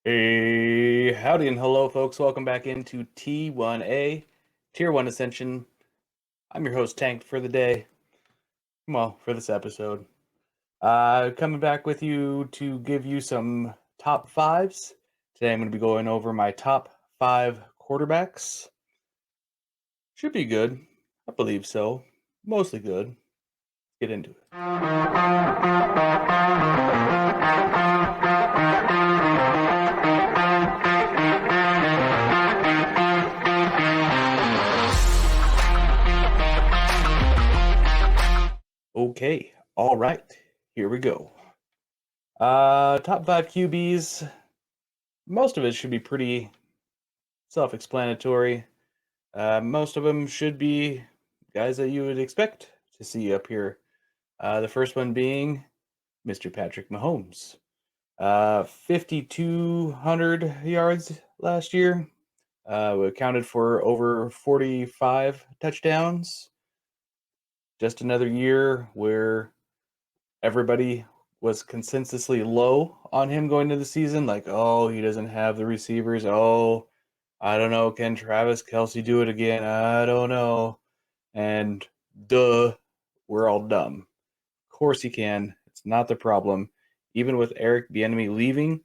Hey, howdy and hello, folks. Welcome back into T1A, Tier 1 Ascension. I'm your host, Tank, for the day. Well, for this episode. Coming back with you to give you some top fives. Today I'm going to be going over my top five quarterbacks. Should be good. I believe so. Mostly good. Let's get into it. Okay, all right, here we go. Top five QBs. Most of it should be pretty self-explanatory. Most of them should be guys that you would expect to see up here. The first one being Mr. Patrick Mahomes. 5,200 yards last year. We accounted for over 45 touchdowns. Just another year where everybody was consensusly low on him going into the season. Like, oh, he doesn't have the receivers. Oh, I don't know. Can Travis Kelce do it again? I don't know. And duh, we're all dumb. Of course he can. It's not the problem. Even with Eric Bieniemy leaving,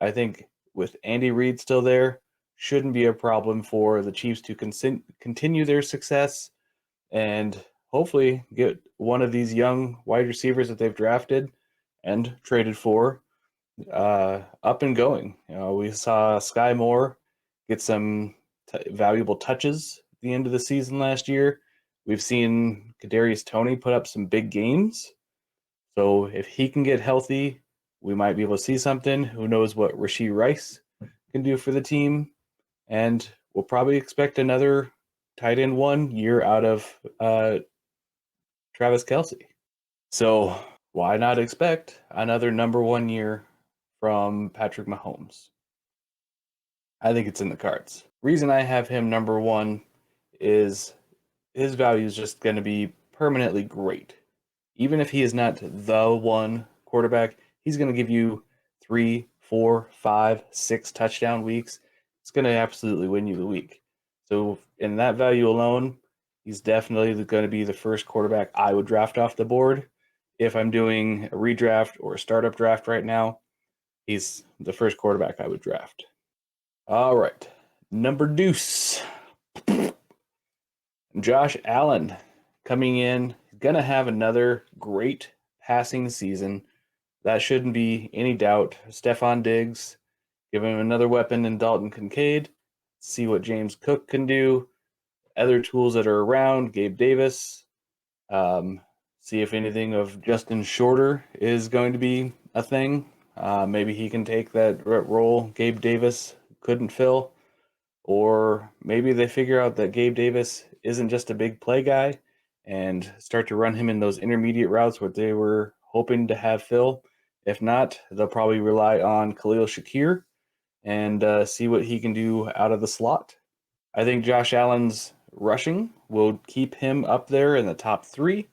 I think with Andy Reid still there, shouldn't be a problem for the Chiefs to continue their success and hopefully get one of these young wide receivers that they've drafted and traded for up and going. We saw Sky Moore get some valuable touches at the end of the season last year. We've seen Kadarius Toney put up some big games. So if he can get healthy, we might be able to see something. Who knows what Rashee Rice can do for the team. And we'll probably expect another tight end 1 year out of Travis Kelce. So why not expect another number 1 year from Patrick Mahomes? I think it's in the cards. Reason I have him number 1 is his value is just going to be permanently great. Even if he is not the one quarterback, he's going to give you 3, 4, 5, 6 touchdown weeks. It's going to absolutely win you the week. So in that value alone, he's definitely going to be the first quarterback I would draft off the board. If I'm doing a redraft or a startup draft right now, he's the first quarterback I would draft. All right, number deuce. Josh Allen coming in, going to have another great passing season. That shouldn't be any doubt. Stephon Diggs, give him another weapon in Dalton Kincaid. See what James Cook can do. Other tools that are around, Gabe Davis. See if anything of Justin Shorter is going to be a thing. Maybe he can take that role Gabe Davis couldn't fill. Or maybe they figure out that Gabe Davis isn't just a big play guy and start to run him in those intermediate routes what they were hoping to have fill. If not, they'll probably rely on Khalil Shakir and see what he can do out of the slot. I think Josh Allen's rushing will keep him up there in the top 3.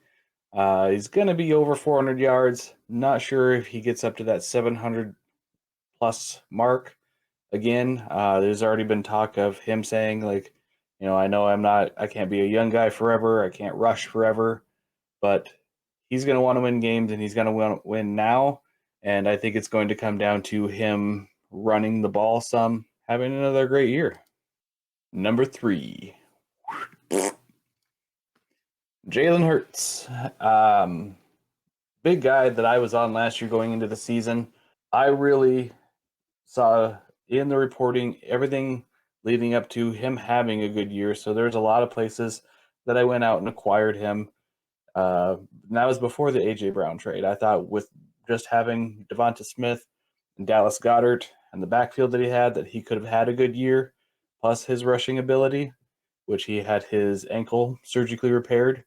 He's going to be over 400 yards. Not sure if he gets up to that 700 plus mark. Again, there's already been talk of him saying, like, I know I can't be a young guy forever. I can't rush forever, but he's going to want to win games and he's going to want to win now. And I think it's going to come down to him running the ball some, having another great year. Number 3, Jalen Hurts. Big guy that I was on last year going into the season. I really saw in the reporting everything leading up to him having a good year. So there's a lot of places that I went out and acquired him. And that was before the A.J. Brown trade. I thought with just having Devonta Smith and Dallas Goedert and the backfield that he had, that he could have had a good year, plus his rushing ability, which he had his ankle surgically repaired.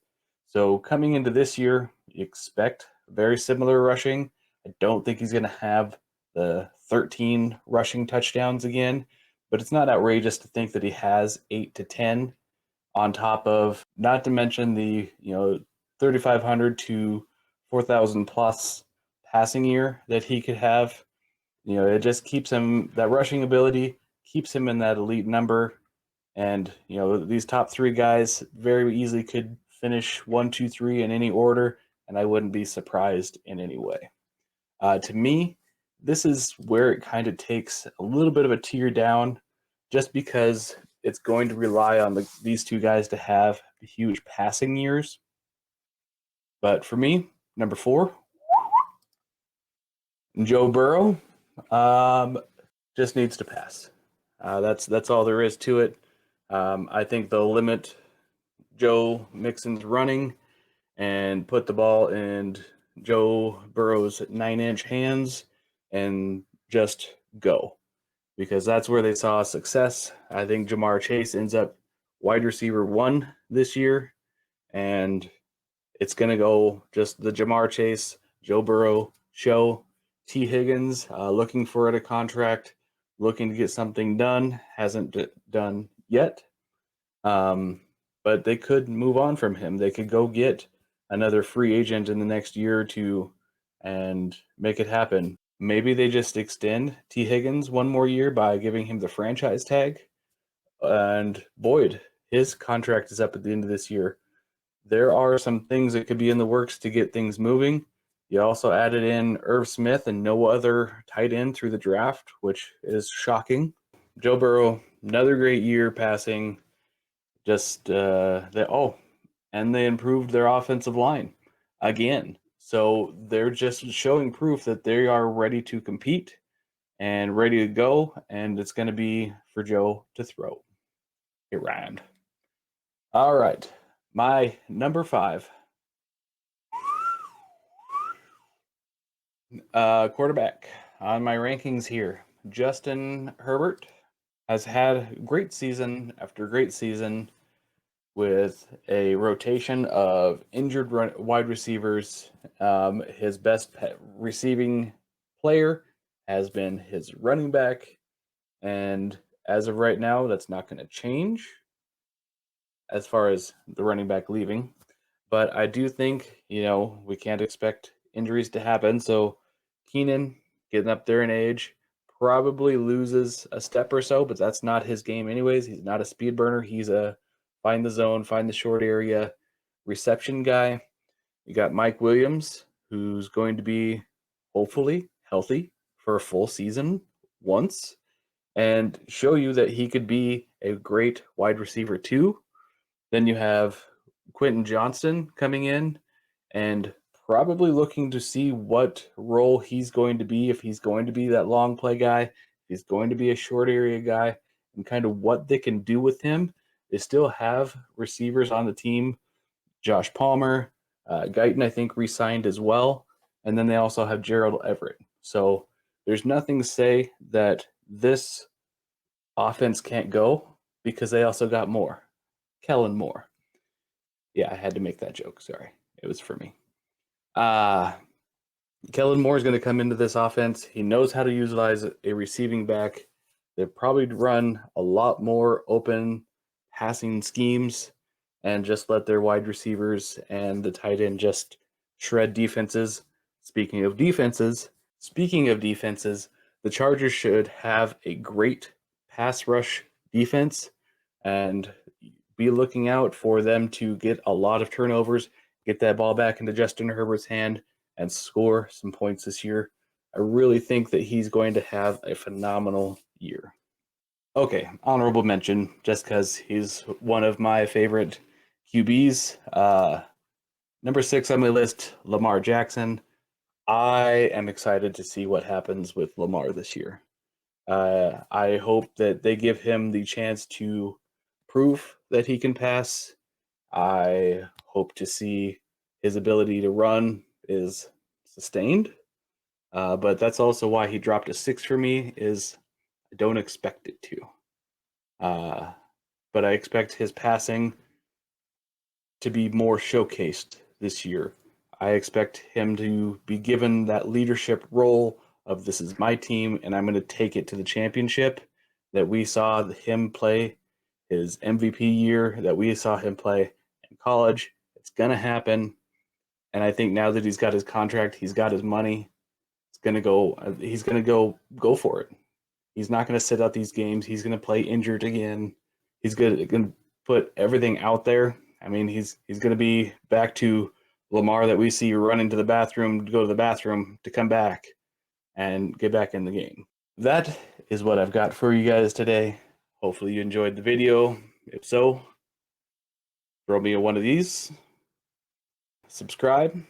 So coming into this year, you expect very similar rushing. I don't think he's going to have the 13 rushing touchdowns again, but it's not outrageous to think that he has 8 to 10 on top of, not to mention the 3,500 to 4,000 plus passing year that he could have. It just keeps him, that rushing ability keeps him in that elite number. And, these top three guys very easily could finish 1, 2, 3 in any order, and I wouldn't be surprised in any way. To me, this is where it kind of takes a little bit of a tier down, just because it's going to rely on these two guys to have huge passing years. But for me, number 4, Joe Burrow, just needs to pass. That's all there is to it. I think they'll limit Joe Mixon's running and put the ball in Joe Burrow's 9-inch hands and just go, because that's where they saw success. I think Jamar Chase ends up wide receiver 1 this year, and it's going to go just the Jamar Chase, Joe Burrow show. T. Higgins looking for a contract, looking to get something done, hasn't done yet. But they could move on from him. They could go get another free agent in the next year or two and make it happen. Maybe they just extend T. Higgins one more year by giving him the franchise tag. And Boyd, his contract is up at the end of this year. There are some things that could be in the works to get things moving. You also added in Irv Smith and no other tight end through the draft, which is shocking. Joe Burrow, another great year passing. And they improved their offensive line again. So they're just showing proof that they are ready to compete and ready to go, and it's going to be for Joe to throw. It rhymed. All right, my number 5. Quarterback on my rankings here. Justin Herbert has had great season after great season with a rotation of injured wide receivers. His best receiving player has been his running back, and as of right now, that's not going to change as far as the running back leaving. But I do think, we can't expect injuries to happen. So Keenan, getting up there in age, probably loses a step or so, but that's not his game anyways. He's not a speed burner. He's a find the zone, find the short area reception guy. You got Mike Williams, who's going to be hopefully healthy for a full season once and show you that he could be a great wide receiver too. Then you have Quentin Johnston coming in and probably looking to see what role he's going to be, if he's going to be that long play guy, if he's going to be a short area guy, and kind of what they can do with him. They still have receivers on the team. Josh Palmer, Guyton, I think, re-signed as well. And then they also have Gerald Everett. So there's nothing to say that this offense can't go, because they also got more. Kellen Moore. Yeah, I had to make that joke. Sorry. It was for me. Kellen Moore is going to come into this offense. He knows how to utilize a receiving back. They probably run a lot more open passing schemes and just let their wide receivers and the tight end just shred defenses. Speaking of defenses, the Chargers should have a great pass rush defense, and be looking out for them to get a lot of turnovers, get that ball back into Justin Herbert's hand, and score some points this year. I really think that he's going to have a phenomenal year. Okay, honorable mention, just because he's one of my favorite QBs. Number 6 on my list, Lamar Jackson. I am excited to see what happens with Lamar this year. I hope that they give him the chance to prove that he can pass. I hope to see his ability to run is sustained. But that's also why he dropped a 6 for me, is I don't expect it to. But I expect his passing to be more showcased this year. I expect him to be given that leadership role of, this is my team and I'm going to take it to the championship, that we saw him play his MVP year, that we saw him play in college. It's going to happen. And I think now that he's got his contract, he's got his money, it's gonna go. He's gonna go for it. He's not gonna sit out these games. He's gonna play injured again. He's gonna put everything out there. I mean, he's gonna be back to Lamar that we see running to the bathroom to go to the bathroom to come back and get back in the game. That is what I've got for you guys today. Hopefully you enjoyed the video. If so, throw me one of these, subscribe,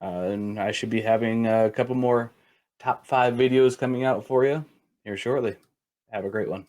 and I should be having a couple more top 5 videos coming out for you here shortly. Have a great one.